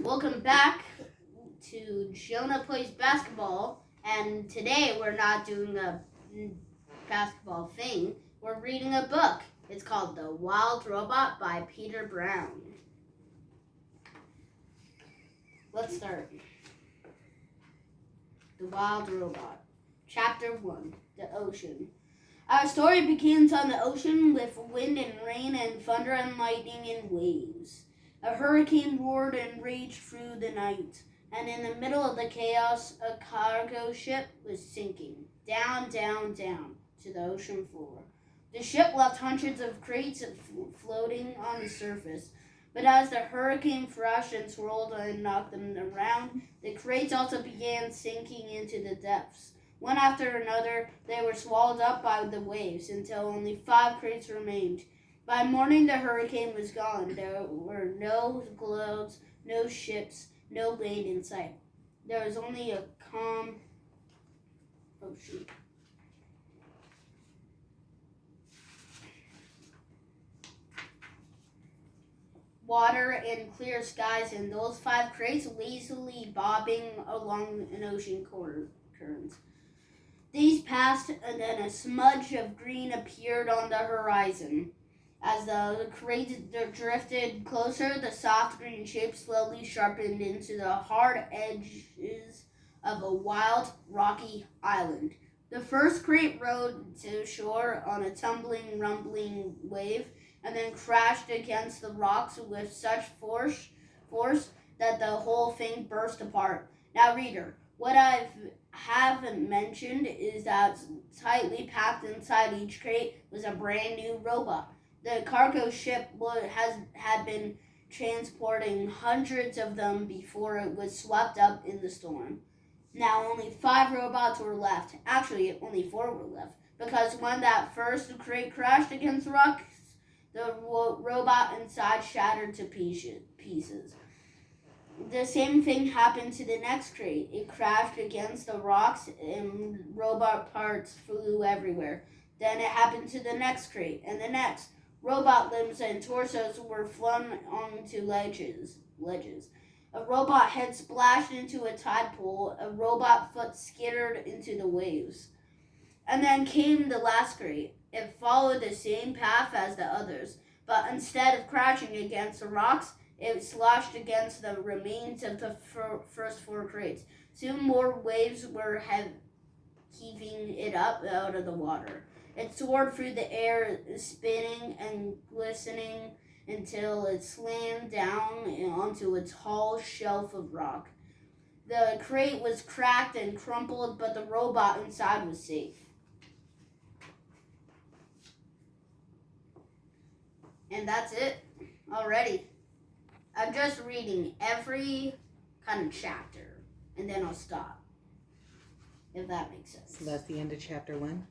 Welcome back to Jonah Plays Basketball, and today we're not doing a basketball thing. We're reading a book. It's called The Wild Robot by Peter Brown. Let's start. The Wild Robot. Chapter 1. The Ocean. Our story begins on the ocean with wind and rain and thunder and lightning and waves. A hurricane roared and raged through the night, and in the middle of the chaos, a cargo ship was sinking, down, down, down, to the ocean floor. The ship left hundreds of crates floating on the surface, but as the hurricane thrashed and swirled and knocked them around, the crates also began sinking into the depths. One after another, they were swallowed up by the waves until only 5 crates remained. By morning, the hurricane was gone. There were no clouds, no ships, no land in sight. There was only a calm ocean. Water and clear skies, and those 5 crates lazily bobbing along an ocean current. Days passed, and then a smudge of green appeared on the horizon. As the crates drifted closer, the soft green shape slowly sharpened into the hard edges of a wild, rocky island. The first crate rode to shore on a tumbling, rumbling wave, and then crashed against the rocks with such force that the whole thing burst apart. Now, reader, what I haven't mentioned is that tightly packed inside each crate was a brand new robot. The cargo ship had been transporting hundreds of them before it was swept up in the storm. Now only 5 robots were left. Actually, only 4 were left, because when that first crate crashed against the rocks, the robot inside shattered to pieces. The same thing happened to the next crate. It crashed against the rocks and robot parts flew everywhere. Then it happened to the next crate and the next. Robot limbs and torsos were flung onto ledges. A robot head splashed into a tide pool. A robot foot skittered into the waves. And then came the last crate. It followed the same path as the others, but instead of crashing against the rocks, it sloshed against the remains of the first 4 crates. Soon more waves were heaving it up out of the water. It soared through the air, spinning and glistening until it slammed down onto a tall shelf of rock. The crate was cracked and crumpled, but the robot inside was safe. And that's it already. I'm just reading every kind of chapter, and then I'll stop, if that makes sense. So that's the end of chapter 1?